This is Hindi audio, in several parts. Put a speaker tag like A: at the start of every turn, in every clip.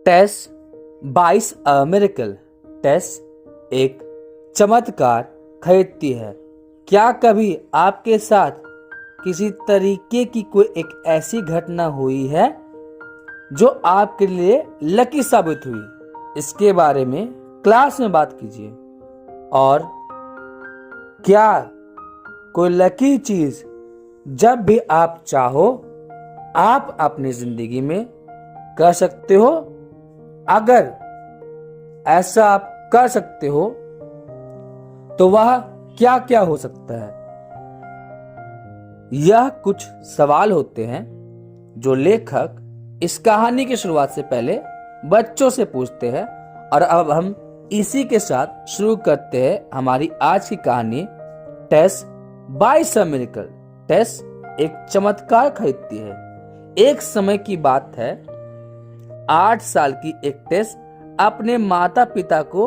A: टेस बाइस अ मिरेकल। टेस एक चमत्कार खरीदती है। क्या कभी आपके साथ किसी तरीके की कोई एक ऐसी घटना हुई है जो आपके लिए लकी साबित हुई? इसके बारे में क्लास में बात कीजिए। और क्या कोई लकी चीज जब भी आप चाहो आप अपनी जिंदगी में कर सकते हो? अगर ऐसा आप कर सकते हो तो वह क्या क्या हो सकता है? यह कुछ सवाल होते हैं जो लेखक इस कहानी की शुरुआत से पहले बच्चों से पूछते हैं। और अब हम इसी के साथ शुरू करते हैं हमारी आज की कहानी, टेस बाइस अ मिरेकल। टेस एक चमत्कार खरीदती है। एक समय की बात है, 8 साल की एक टेस अपने माता पिता को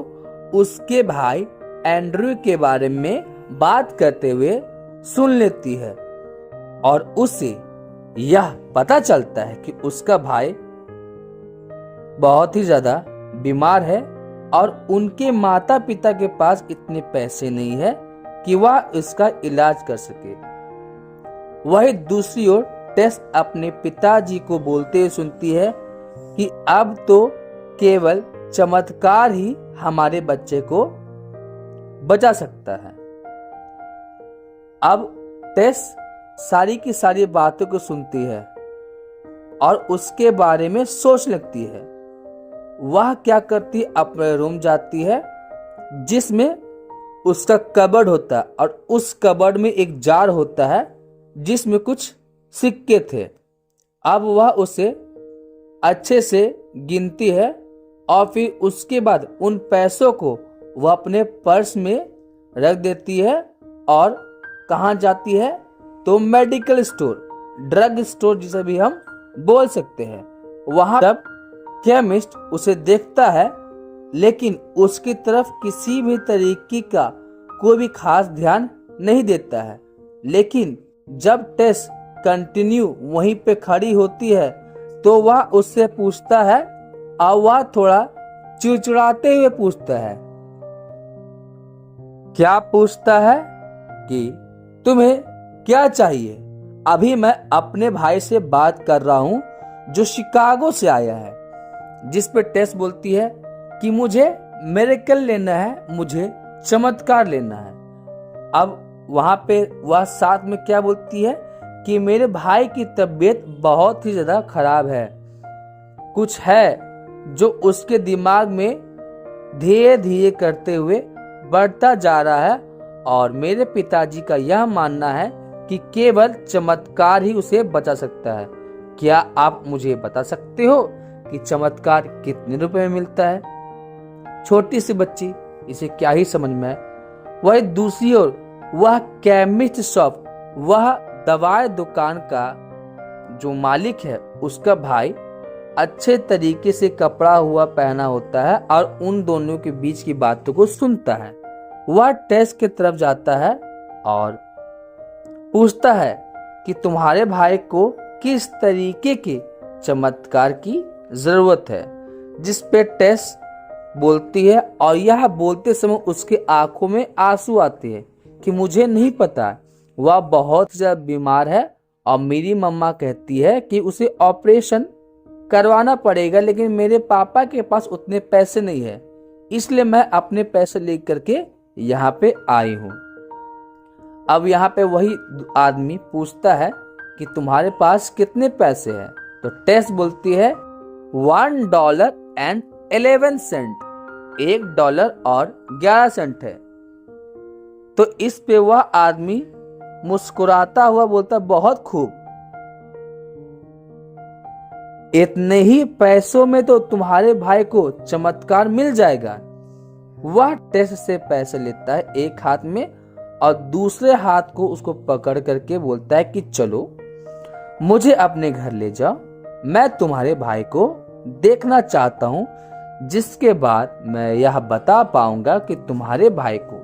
A: उसके भाई एंड्रयू के बारे में बात करते हुए सुन लेती है और उसे यह पता चलता है कि उसका भाई बहुत ही ज्यादा बीमार है और उनके माता पिता के पास इतने पैसे नहीं है कि वह इसका इलाज कर सके। वही दूसरी ओर टेस अपने पिताजी को बोलते हुए सुनती है कि अब तो केवल चमत्कार ही हमारे बच्चे को बचा सकता है। अब टेस सारी की सारी बातों को सुनती है और उसके बारे में सोच लगती है। वह क्या करती, अपने रूम जाती है जिसमें उसका कबर्ड होता है और उस कबर्ड में एक जार होता है जिसमें कुछ सिक्के थे। अब वह उसे अच्छे से गिनती है और फिर उसके बाद उन पैसों को वह अपने पर्स में रख देती है और कहाँ जाती है तो मेडिकल स्टोर, ड्रग स्टोर जिसे भी हम बोल सकते हैं। वहां जब केमिस्ट उसे देखता है लेकिन उसकी तरफ किसी भी तरीके का कोई भी खास ध्यान नहीं देता है। लेकिन जब टेस कंटिन्यू वहीं पे खड़ी होती है तो वह उससे पूछता है और वह थोड़ा चिड़चिड़ाते हुए पूछता है। क्या पूछता है कि तुम्हें क्या चाहिए? अभी मैं अपने भाई से बात कर रहा हूं जो शिकागो से आया है। जिस पे टेस बोलती है कि मुझे मिरेकल लेना है, मुझे चमत्कार लेना है। अब वहां पे वह साथ में क्या बोलती है कि मेरे भाई की तबीयत बहुत ही ज्यादा खराब है, कुछ है जो उसके दिमाग में धीरे धीरे करते हुए बढ़ता जा रहा है और मेरे पिताजी का यह मानना है कि केवल चमत्कार ही उसे बचा सकता है। क्या आप मुझे बता सकते हो कि चमत्कार कितने रुपए में मिलता है? छोटी सी बच्ची, इसे क्या ही समझ में है। वही दूसरी ओर वह केमिस्ट शॉप, वह दवाई दुकान का जो मालिक है उसका भाई अच्छे तरीके से कपड़ा हुआ पहना होता है और उन दोनों के बीच की बातों को सुनता है। वह टेस की तरफ जाता है और पूछता है कि तुम्हारे भाई को किस तरीके के चमत्कार की जरूरत है? जिस पे टेस बोलती है और यह बोलते समय उसके आंखों में आंसू आते हैं कि मुझे नहीं पता, वह बहुत ज्यादा बीमार है और मेरी मम्मा कहती है कि उसे ऑपरेशन करवाना पड़ेगा लेकिन मेरे पापा के पास उतने पैसे नहीं है, इसलिए मैं अपने पैसे लेकर के यहाँ पे आई हूँ। अब यहाँ पे वही आदमी पूछता है कि तुम्हारे पास कितने पैसे हैं? तो टेस बोलती है $1.11। $1 और 11 सेंट है। तो इस पे वह आदमी मुस्कुराता हुआ बोलता, बहुत खूब, इतने ही पैसों में तो तुम्हारे भाई को चमत्कार मिल जाएगा। वह टेस से पैसे लेता है एक हाथ में और दूसरे हाथ को उसको पकड़ करके बोलता है कि चलो मुझे अपने घर ले जाओ, मैं तुम्हारे भाई को देखना चाहता हूं, जिसके बाद मैं यह बता पाऊंगा कि तुम्हारे भाई को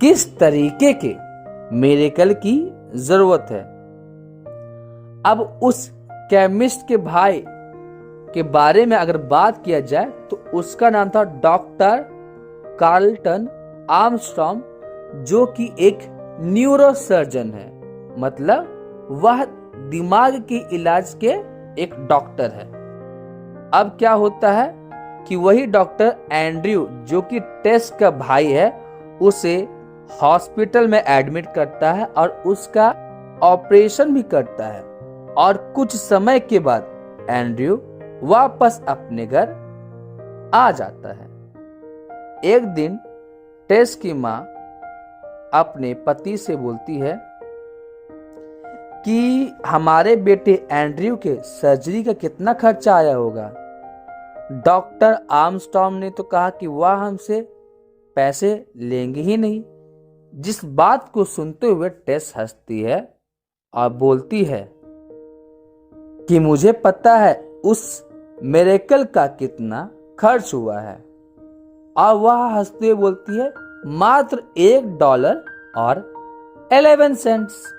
A: किस तरीके के मिरेकल की जरूरत है। अब उस केमिस्ट के भाई के बारे में अगर बात किया जाए तो उसका नाम था डॉक्टर कार्लटन आर्मस्ट्रॉन्ग, जो कि एक न्यूरोसर्जन है, मतलब वह दिमाग के इलाज के एक डॉक्टर है। अब क्या होता है कि वही डॉक्टर एंड्रयू, जो कि टेस का भाई है, उसे हॉस्पिटल में एडमिट करता है और उसका ऑपरेशन भी करता है। और कुछ समय के बाद एंड्रयू वापस अपने घर आ जाता है। एक दिन टेस की माँ अपने पति से बोलती है कि हमारे बेटे एंड्रयू के सर्जरी का कितना खर्चा आया होगा। डॉक्टर आर्मस्ट्रॉन्ग ने तो कहा कि वह हमसे पैसे लेंगे ही नहीं। जिस बात को सुनते हुए टेस हंसती है और बोलती है कि मुझे पता है उस मिरेकल का कितना खर्च हुआ है। और वह हंसते हुए बोलती है, मात्र $1 और 11 सेंट्स।